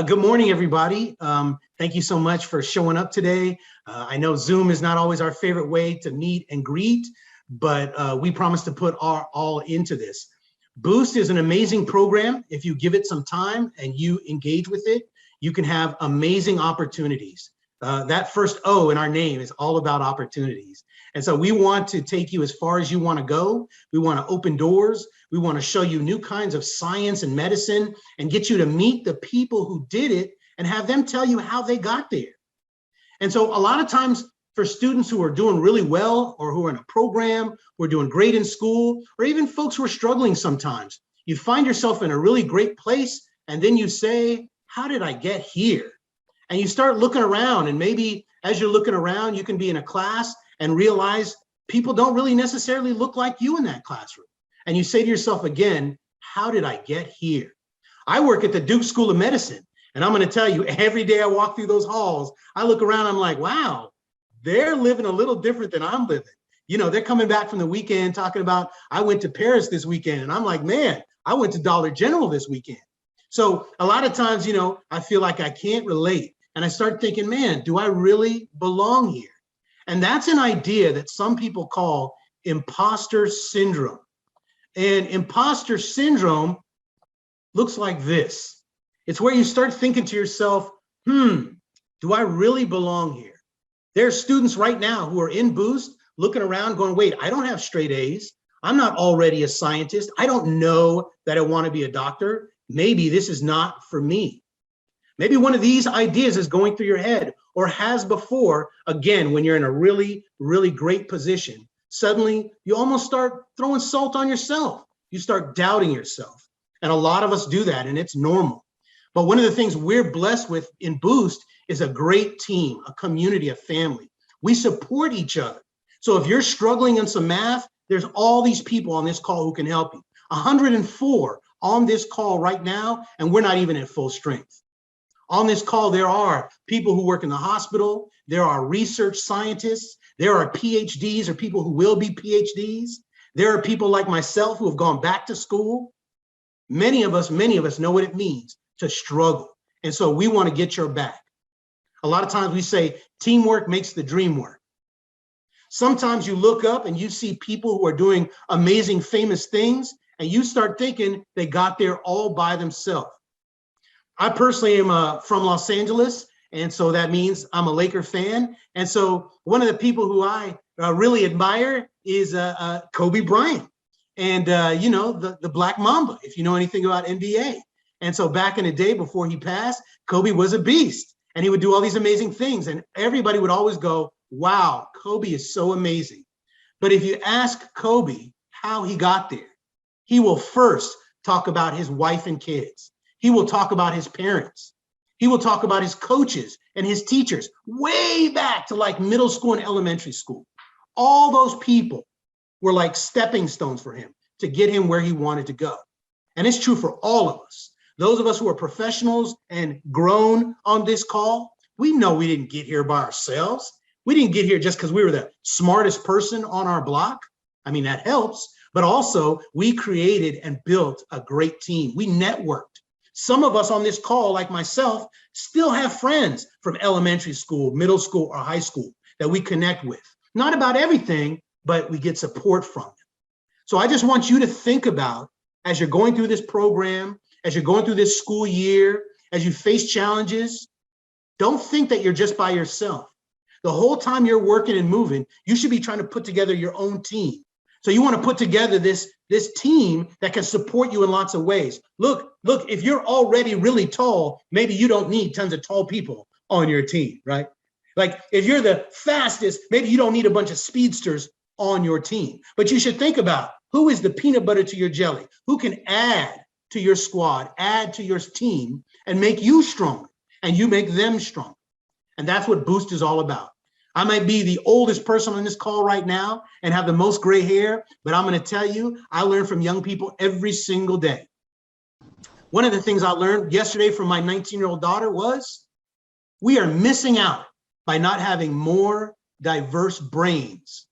Good morning, everybody. Thank you so much for showing up today. I know Zoom is not always our favorite way to meet and greet, but we promise to put our all into this. Boost is an amazing program. If you give it some time and you engage with it, you can have amazing opportunities. That first O in our name is all about opportunities. And so we want to take you as far as you want to go. We want to open doors. We want to show you new kinds of science and medicine and get you to meet the people who did it and have them tell you how they got there. And so a lot of times for students who are doing really well or who are in a program, who are doing great in school, or even folks who are struggling sometimes, you find yourself in a really great place and then you say, how did I get here? And you start looking around, and maybe as you're looking around, you can be in a class and realize people don't really necessarily look like you in that classroom. And you say to yourself again, how did I get here? I work at the Duke School of Medicine, and I'm going to tell you, every day I walk through those halls, I look around, I'm like, wow, they're living a little different than I'm living. You know, they're coming back from the weekend talking about, I went to Paris this weekend, and I'm like, man, I went to Dollar General this weekend. So a lot of times, you know, I feel like I can't relate. And I start thinking, man, do I really belong here? And that's an idea that some people call imposter syndrome. And imposter syndrome looks like this. It's where you start thinking to yourself, do I really belong here? There are students right now who are in Boost looking around going, wait, I don't have straight A's. I'm not already a scientist. I don't know that I want to be a doctor. Maybe this is not for me. Maybe one of these ideas is going through your head or has before. Again, when you're in a really, really great position, suddenly you almost start throwing salt on yourself. You start doubting yourself. And a lot of us do that, and it's normal. But one of the things we're blessed with in Boost is a great team, a community, a family. We support each other. So if you're struggling in some math, there's all these people on this call who can help you. 104 on this call right now, and we're not even at full strength. On this call, there are people who work in the hospital. There are research scientists. There are PhDs or people who will be PhDs. There are people like myself who have gone back to school. Many of us know what it means to struggle. And so we want to get your back. A lot of times we say teamwork makes the dream work. Sometimes you look up and you see people who are doing amazing, famous things, and you start thinking they got there all by themselves. I personally am from Los Angeles, and so that means I'm a Laker fan. And so one of the people who I really admire is Kobe Bryant, and you know, the Black Mamba, if you know anything about NBA. And so back in the day before he passed, Kobe was a beast, and he would do all these amazing things, and everybody would always go, wow, Kobe is so amazing. But if you ask Kobe how he got there, he will first talk about his wife and kids. He will talk about his parents. He will talk about his coaches and his teachers way back to like middle school and elementary school. All those people were like stepping stones for him to get him where he wanted to go. And it's true for all of us. Those of us who are professionals and grown on this call, we know we didn't get here by ourselves. We didn't get here just because we were the smartest person on our block. I mean, that helps, but also we created and built a great team. We networked. Some of us on this call, like myself, still have friends from elementary school, middle school, or high school that we connect with. Not about everything, but we get support from them. So I just want you to think about, as you're going through this program, as you're going through this school year, as you face challenges, don't think that you're just by yourself. The whole time you're working and moving, you should be trying to put together your own team. So you want to put together this team that can support you in lots of ways. Look, if you're already really tall, maybe you don't need tons of tall people on your team, right? Like if you're the fastest, maybe you don't need a bunch of speedsters on your team. But you should think about who is the peanut butter to your jelly, who can add to your squad, add to your team, and make you stronger, and you make them stronger. And that's what Boost is all about. I might be the oldest person on this call right now and have the most gray hair, but I'm going to tell you, I learn from young people every single day. One of the things I learned yesterday from my 19-year-old daughter was we are missing out by not having more diverse brains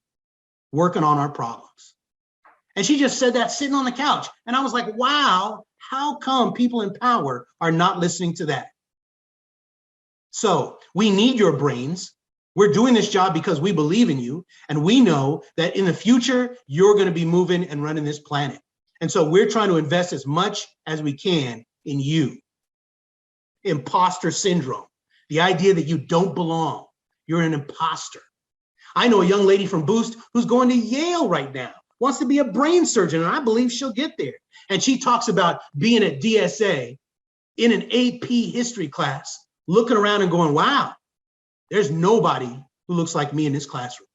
working on our problems. And she just said that sitting on the couch. And I was like, wow, how come people in power are not listening to that? So we need your brains. We're doing this job because we believe in you, and we know that in the future, you're going to be moving and running this planet. And so we're trying to invest as much as we can in you. Imposter syndrome, the idea that you don't belong, you're an imposter. I know a young lady from Boost who's going to Yale right now, wants to be a brain surgeon, and I believe she'll get there. And she talks about being at DSA in an AP history class, looking around and going, wow, there's nobody who looks like me in this classroom.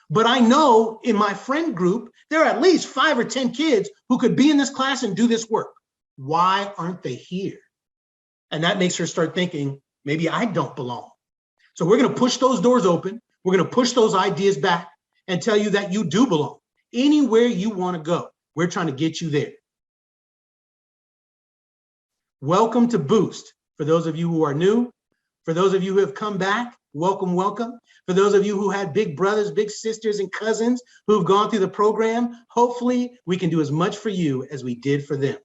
But I know in my friend group, there are at least 5 or 10 kids who could be in this class and do this work. Why aren't they here? And that makes her start thinking, maybe I don't belong. So we're going to push those doors open. We're going to push those ideas back and tell you that you do belong. Anywhere you want to go, we're trying to get you there. Welcome to Boost. For those of you who are new, for those of you who have come back, welcome, welcome. For those of you who had big brothers, big sisters, and cousins who've gone through the program, hopefully we can do as much for you as we did for them.